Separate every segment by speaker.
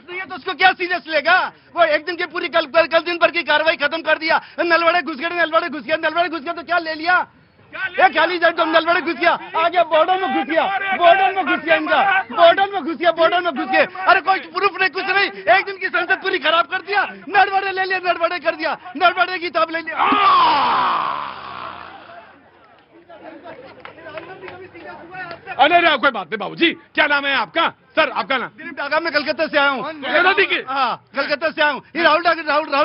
Speaker 1: नहीं है तो उसको क्या सीरियस लेगा? वो एक दिन की पूरी कल दिन भर की कार्रवाई खत्म कर दिया। नलवाड़े घुस गए तो क्या ले लिया? ये खाली जाए तो नलवाड़े घुस गया, आगे बॉर्डर में घुस गया इनका, बॉर्डर में घुस गए। अरे कोई प्रूफ नहीं, कुछ नहीं, एक दिन की संसद पूरी खराब कर दिया। नलवाड़े ले लिया, नलवाड़े कर दिया, नलवाड़े की ताब ले लिया।
Speaker 2: अरे रे कोई बात नहीं बाबूजी, क्या नाम है आपका? सर आपका नाम?
Speaker 1: दिलीप डागा, मैं कलकत्ता से आया हूँ।
Speaker 2: हाँ
Speaker 1: कलकत्ता से आया हूँ। ये राहुल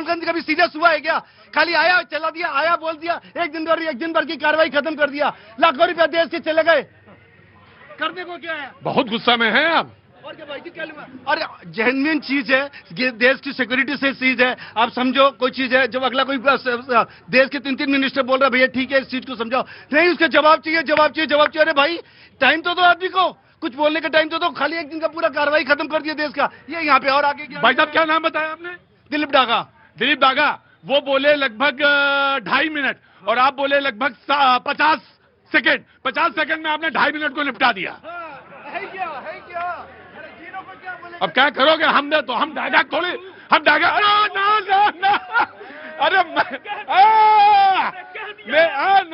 Speaker 1: गांधी का भी सीरियस हुआ है क्या? खाली आया चला दिया, आया बोल दिया, एक दिन भर की कार्रवाई खत्म कर दिया, लाखों रुपया देश के चले गए। करने को क्या है?
Speaker 2: बहुत गुस्सा में है आप।
Speaker 1: और क्या भाई जी, क्या हुआ? अरे जेन्युइन चीज है, ये देश की सिक्योरिटी से चीज है। आप समझो कोई चीज है, जब अगला कोई देश के 3 मिनिस्टर बोल रहा है भैया ठीक है इस चीज को समझाओ, नहीं उसका जवाब चाहिए। अरे भाई टाइम तो दो आदमी को, कुछ बोलने का टाइम तो दो। खाली एक दिन का पूरा कार्रवाई खत्म कर दिया देश का। ये यहाँ पे और आगे क्या?
Speaker 2: भाई साहब क्या नाम बताया आपने?
Speaker 1: दिलीप डागा।
Speaker 2: दिलीप डागा, वो बोले लगभग 2.5 मिनट और आप बोले लगभग 50 सेकंड। 50 सेकंड में आपने 2.5 मिनट को निपटा दिया।
Speaker 1: है क्या?
Speaker 2: अब क्या करोगे? हमने तो हम डागा थोड़ी, हम डागा ना अरे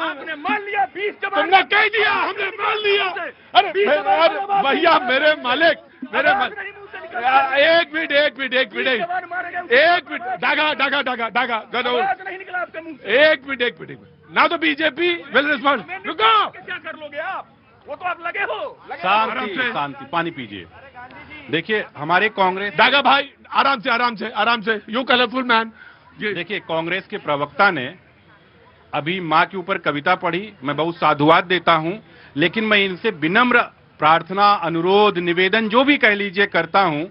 Speaker 3: आपने मान लिया 20 जवान,
Speaker 2: तुमने कह दिया, हमने मान लिया। अरे भैया मेरे मालिक, एक मिनट डागा एक मिनट ना तो बीजेपी वेल रिस्पॉन्ड। रुको,
Speaker 3: क्या कर लोगे आप? वो तो आप लगे हो।
Speaker 4: शांति, पानी पीजिए। देखिए हमारे कांग्रेस,
Speaker 2: डागा भाई आराम से यू कलरफुल मैन।
Speaker 4: देखिए कांग्रेस के प्रवक्ता ने अभी मां के ऊपर कविता पढ़ी, मैं बहुत साधुवाद देता हूं, लेकिन मैं इनसे विनम्र प्रार्थना, अनुरोध, निवेदन जो भी कह लीजिए करता हूं,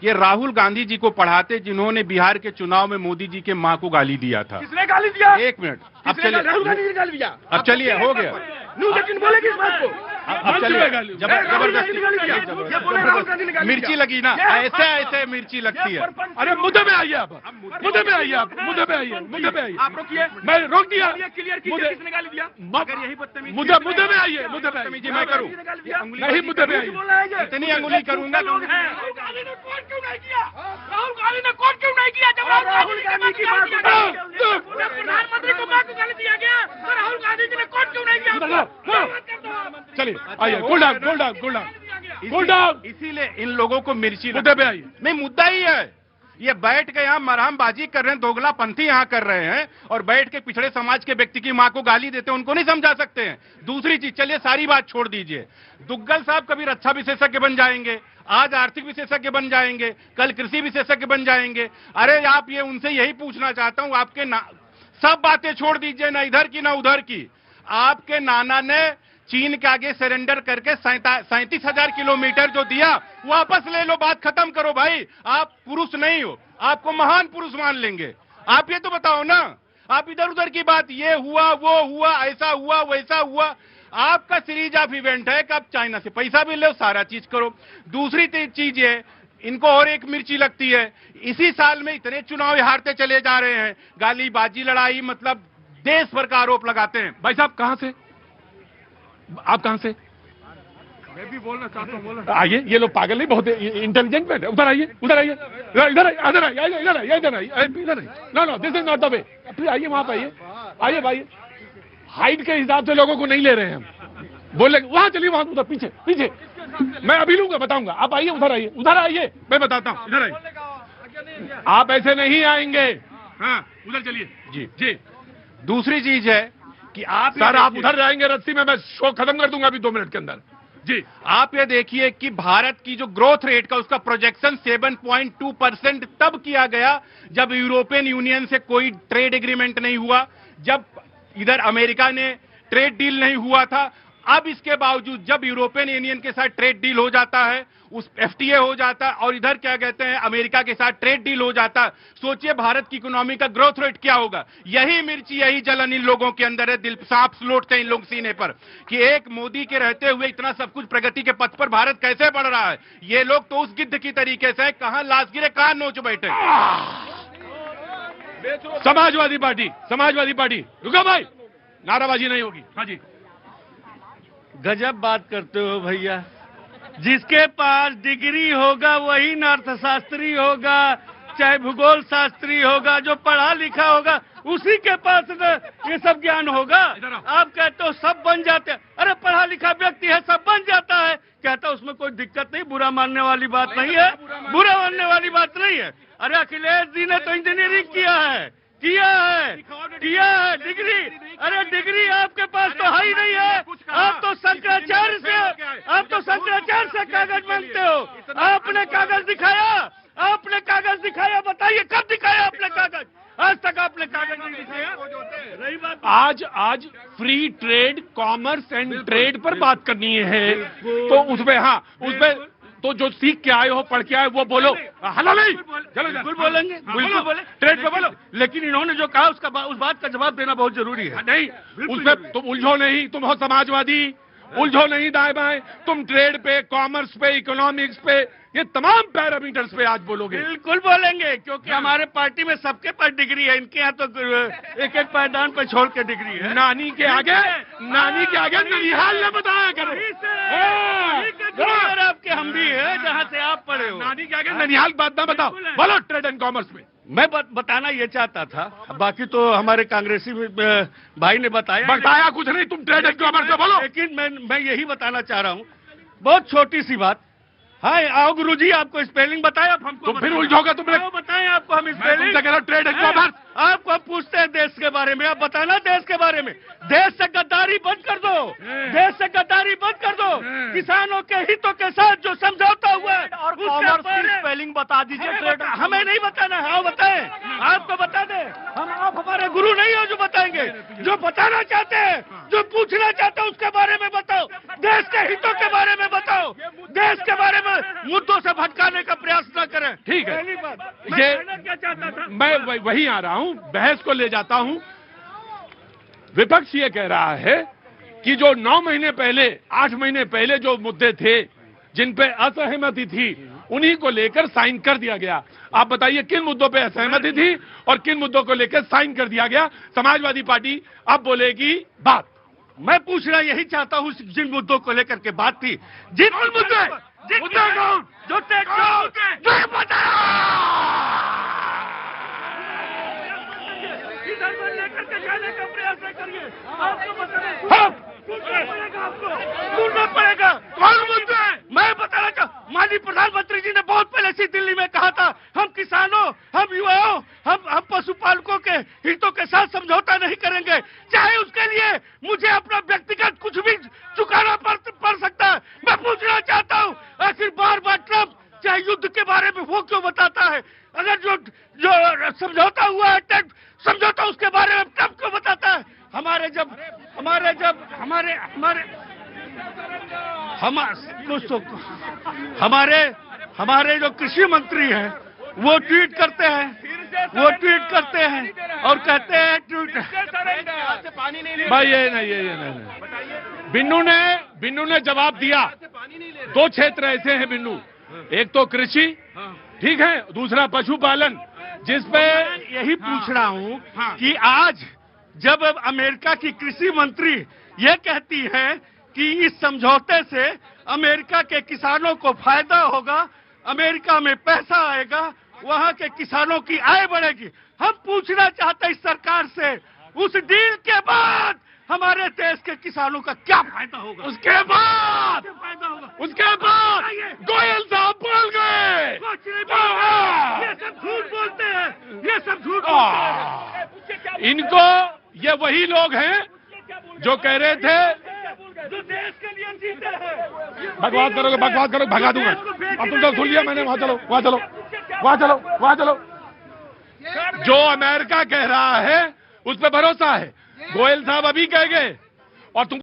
Speaker 4: ये राहुल गांधी जी को पढ़ाते जिन्होंने बिहार के चुनाव में मोदी जी के मां को गाली दिया था।
Speaker 3: किसने गाली दिया?
Speaker 4: एक मिनट, अब चलिए,
Speaker 3: राहुल गांधी ने गाली दिया।
Speaker 4: अब चलिए हो गया।
Speaker 3: लेकिन बोले किस बात को?
Speaker 4: अब चलिए, जबरदस्ती मिर्ची लगी ना, ऐसे मिर्ची लगती है।
Speaker 2: अरे मुद्दे में आइए आप, मुद्दे में आइए।
Speaker 3: आप रोकिए,
Speaker 2: मैं रोक दिया।
Speaker 3: क्लियर कीजिए किसने गाली दिया?
Speaker 2: मुद्दे में आइए,
Speaker 4: जी मैं करूं?
Speaker 2: नहीं, मुद्दे में आइए।
Speaker 4: इतनी अंगुली करूंगा तो
Speaker 3: राहुल गांधी ने कोर्ट क्यों नहीं किया? राहुल गांधी ने कोर्ट क्यों नहीं किया? जब राहुल गांधी की बात प्रधानमंत्री को मां को गाली दिया गया तो राहुल गांधी जी ने कोर्ट क्यों नहीं किया?
Speaker 2: चलिए आइए, कूल डाउन।
Speaker 4: इसीलिए इन लोगों को मिर्ची
Speaker 2: मुद्दे पे आइए।
Speaker 4: नहीं, मुद्दा ही है, ये बैठ के यहाँ मरहमबाजी कर रहे हैं, दोगलापंथी यहाँ कर रहे हैं, और बैठ के पिछड़े समाज के व्यक्ति की मां को गाली देते हैं, उनको नहीं समझा सकते हैं। दूसरी चीज, चलिए सारी बात छोड़ दीजिए, दुग्गल साहब कभी रक्षा विशेषज्ञ बन जाएंगे, आज आर्थिक विशेषज्ञ बन जाएंगे, कल कृषि विशेषज्ञ बन जाएंगे। अरे आप ये उनसे यही पूछना चाहता हूं, आपके सब बातें छोड़ दीजिए, ना इधर की ना उधर की। आपके नाना ने चीन के आगे सरेंडर करके 37,000 किलोमीटर जो दिया वापस ले लो, बात खत्म करो भाई। आप पुरुष नहीं हो, आपको महान पुरुष मान लेंगे। आप ये तो बताओ ना, आप इधर उधर की बात, ये हुआ वो हुआ, ऐसा हुआ वैसा हुआ। आपका सीरीज ऑफ इवेंट है कि आप चाइना से पैसा भी लो, सारा चीज करो। दूसरी चीज है, इनको और एक मिर्ची लगती है, इसी साल में इतने चुनाव हारते चले जा रहे हैं, गाली बाजी लड़ाई, मतलब देश भर का आरोप लगाते हैं।
Speaker 2: भाई साहब कहां से, आप कहां से? मैं भी बोलना चाहता हूं, आइए। ये लोग पागल नहीं, बहुत इंटेलिजेंट है। उधर आइए, no this is not the way. Please आइए, वहां पे आइए भाई। हाइट के हिसाब से लोगों को नहीं ले रहे हैं हम। बोले वहां चलिए, वहां उधर पीछे मैं अभी लूंगा, बताऊंगा। आप आइए, उधर आइए, मैं बताता हूं। इधर आइए, आप ऐसे नहीं आएंगे। हाँ उधर चलिए जी।
Speaker 4: दूसरी चीज है कि आप
Speaker 2: उधर जाएंगे रस्सी में, मैं शो खत्म कर दूंगा अभी 2 मिनट के अंदर जी।
Speaker 4: आप ये देखिए कि भारत की जो ग्रोथ रेट का उसका प्रोजेक्शन 7.2% तब किया गया जब यूरोपियन यूनियन से कोई ट्रेड एग्रीमेंट नहीं हुआ, जब इधर अमेरिका ने ट्रेड डील नहीं हुआ था। अब इसके बावजूद जब यूरोपियन यूनियन के साथ ट्रेड डील हो जाता है, उस एफटीए हो जाता है, और इधर क्या कहते हैं अमेरिका के साथ ट्रेड डील हो जाता है, सोचिए भारत की इकोनॉमी का ग्रोथ रेट क्या होगा। यही मिर्ची, यही जलन इन लोगों के अंदर है। दिल सांप लौटते हैं इन लोग सीने पर कि एक मोदी के रहते हुए इतना सब कुछ प्रगति के पथ पर भारत कैसे बढ़ रहा है। ये लोग तो उस गिद्ध की तरीके से कहां लाश गिरे कहां नोच बैठे।
Speaker 2: समाजवादी पार्टी रुको भाई, नाराबाजी नहीं होगी। हाँ जी,
Speaker 1: गजब बात करते हो भैया। जिसके पास डिग्री होगा वही अर्थशास्त्री होगा, चाहे भूगोल शास्त्री होगा, जो पढ़ा लिखा होगा उसी के पास ये सब ज्ञान होगा। आप कहते हो सब बन जाते हैं, अरे पढ़ा लिखा व्यक्ति है सब बन जाता है, कहता है उसमें कोई दिक्कत नहीं, बुरा मानने वाली बात नहीं है, बुरा मानने वाली बात नहीं है। अरे अखिलेश जी ने तो इंजीनियरिंग किया है डिग्री, अरे डिग्री आपके पास तो है ही नहीं है। आप तो शंकराचार्य से कागज मांगते हो। आपने कागज दिखाया, बताइए कब दिखाया आपने कागज? आज तक आपने कागज नहीं दिखाया। रही बात
Speaker 2: आज free trade, commerce and trade पर बात करनी है, तो उसमें तो जो सीख के आए हो, पढ़ के आए, वो बोलो। हलो नहीं, चलो
Speaker 1: बिल्कुल बोलेंगे, बिल्कुल बोले,
Speaker 2: ट्रेड पे बोलो।
Speaker 1: लेकिन इन्होंने जो कहा उस बात का जवाब देना बहुत जरूरी है।
Speaker 2: नहीं, उसमें तुम उलझो नहीं, तुम हो समाजवादी, उलझो नहीं दाएं बाएं, तुम ट्रेड पे, कॉमर्स पे, इकोनॉमिक्स पे, ये तमाम पैरामीटर्स पे आज बोलोगे।
Speaker 1: बिल्कुल बोलेंगे, क्योंकि हमारे पार्टी में सबके पास डिग्री है, इनके यहाँ तो एक एक पायदान पे छोड़ के डिग्री है।
Speaker 2: नानी के आगे ननिहाल ने बताया करो।
Speaker 1: आपके हम भी है जहाँ से आप पढ़े हो।
Speaker 2: नानी के आगे ननिहाल बात ना बताओ, बोलो ट्रेड एंड कॉमर्स में।
Speaker 1: मैं बताना ये चाहता था, बाकी तो हमारे कांग्रेसी भाई ने बताया
Speaker 2: कुछ नहीं, तुम ट्रेड एंड कॉमर्स में बोलो।
Speaker 1: लेकिन मैं यही बताना चाह रहा हूँ, बहुत छोटी सी बात। हाँ आओ गुरुजी, आपको स्पेलिंग बताया, हमको
Speaker 2: तुम फिर उलझोगे, तुमने
Speaker 1: बताएं आपको हम स्पेलिंग।
Speaker 2: ट्रेड एंड कॉमर्स
Speaker 1: आपको हम पूछते हैं देश के बारे में, आप बताना देश के बारे में। देश से गद्दारी बंद कर दो, देश से गद्दारी बंद कर दो। किसानों के हितों के साथ जो समझौता हुआ है और कॉमर्स की स्पेलिंग बता दीजिए। हमें नहीं बताना है, हाँ बताएं, आपको बता दें। आप हमारे गुरु नहीं हो जो बताएंगे, जो बताना चाहते हैं, जो पूछना चाहते हैं उसके बारे में बताओ, देश के हितों के बारे में बताओ, देश के बारे में मुद्दों से भटकाने का प्रयास न करें।
Speaker 2: ठीक है,
Speaker 1: पहली बात
Speaker 2: ये
Speaker 1: क्या चाहता था,
Speaker 2: मैं वही आ रहा हूं, बहस को ले जाता हूं। विपक्ष ये कह रहा है कि जो 9 महीने पहले, 8 महीने पहले जो मुद्दे थे जिन पे असहमति थी, उन्हीं को लेकर साइन कर दिया गया। आप बताइए किन मुद्दों पे असहमति थी और किन मुद्दों को लेकर साइन कर दिया गया? समाजवादी पार्टी अब बोलेगी बात।
Speaker 1: मैं पूछना यही चाहता हूँ, जिन मुद्दों को लेकर के बात थी, जिन मुद्दे कौन जो लेकर के जाने का प्रयास न करिए, ढूंढना पड़ेगा। कौन मुद्दे? मैं बताना चाहूँ, माननीय प्रधानमंत्री जी ने बहुत पहले से दिल्ली में कहा था, हम किसानों, हम युवाओं, हम पशुपालकों के हितों के साथ समझौता नहीं करेंगे, चाहे उसके लिए मुझे अपना व्यक्तिगत कुछ भी चुकाना पड़ सकता है। मैं पूछना चाहता हूँ, आखिर बार बार ट्रंप चाहे युद्ध के बारे में वो क्यों बताता है? अगर जो समझौता हुआ है, समझौता उसके बारे में ट्रंप क्यों बताता है? हमारे जो कृषि मंत्री हैं वो ट्वीट करते हैं और कहते हैं
Speaker 2: भाई ये नहीं। बिन्नू ने जवाब दिया। 2 क्षेत्र ऐसे हैं बिन्नू, एक तो कृषि, ठीक है, दूसरा पशुपालन, जिसपे
Speaker 1: यही पूछ रहा हूँ कि आज जब अमेरिका की कृषि मंत्री ये कहती है कि इस समझौते से अमेरिका के किसानों को फायदा होगा, अमेरिका में पैसा आएगा, वहाँ के किसानों की आय बढ़ेगी, हम पूछना चाहते हैं इस सरकार से, उस डील के बाद हमारे देश के किसानों का क्या फायदा होगा? उसके बाद गोयल साहब बोल गए, ये सब झूठ बोलते हैं,
Speaker 2: इनको, ये वही लोग हैं जो कह रहे थे
Speaker 1: जो देश के लिए जीते हैं।
Speaker 2: बकवास करोगे, भगा दूंगा। अब तुम तो सुन लिया मैंने, वहां चलो। जो अमेरिका कह रहा है उस पर भरोसा है, गोयल साहब अभी कह गए और तुम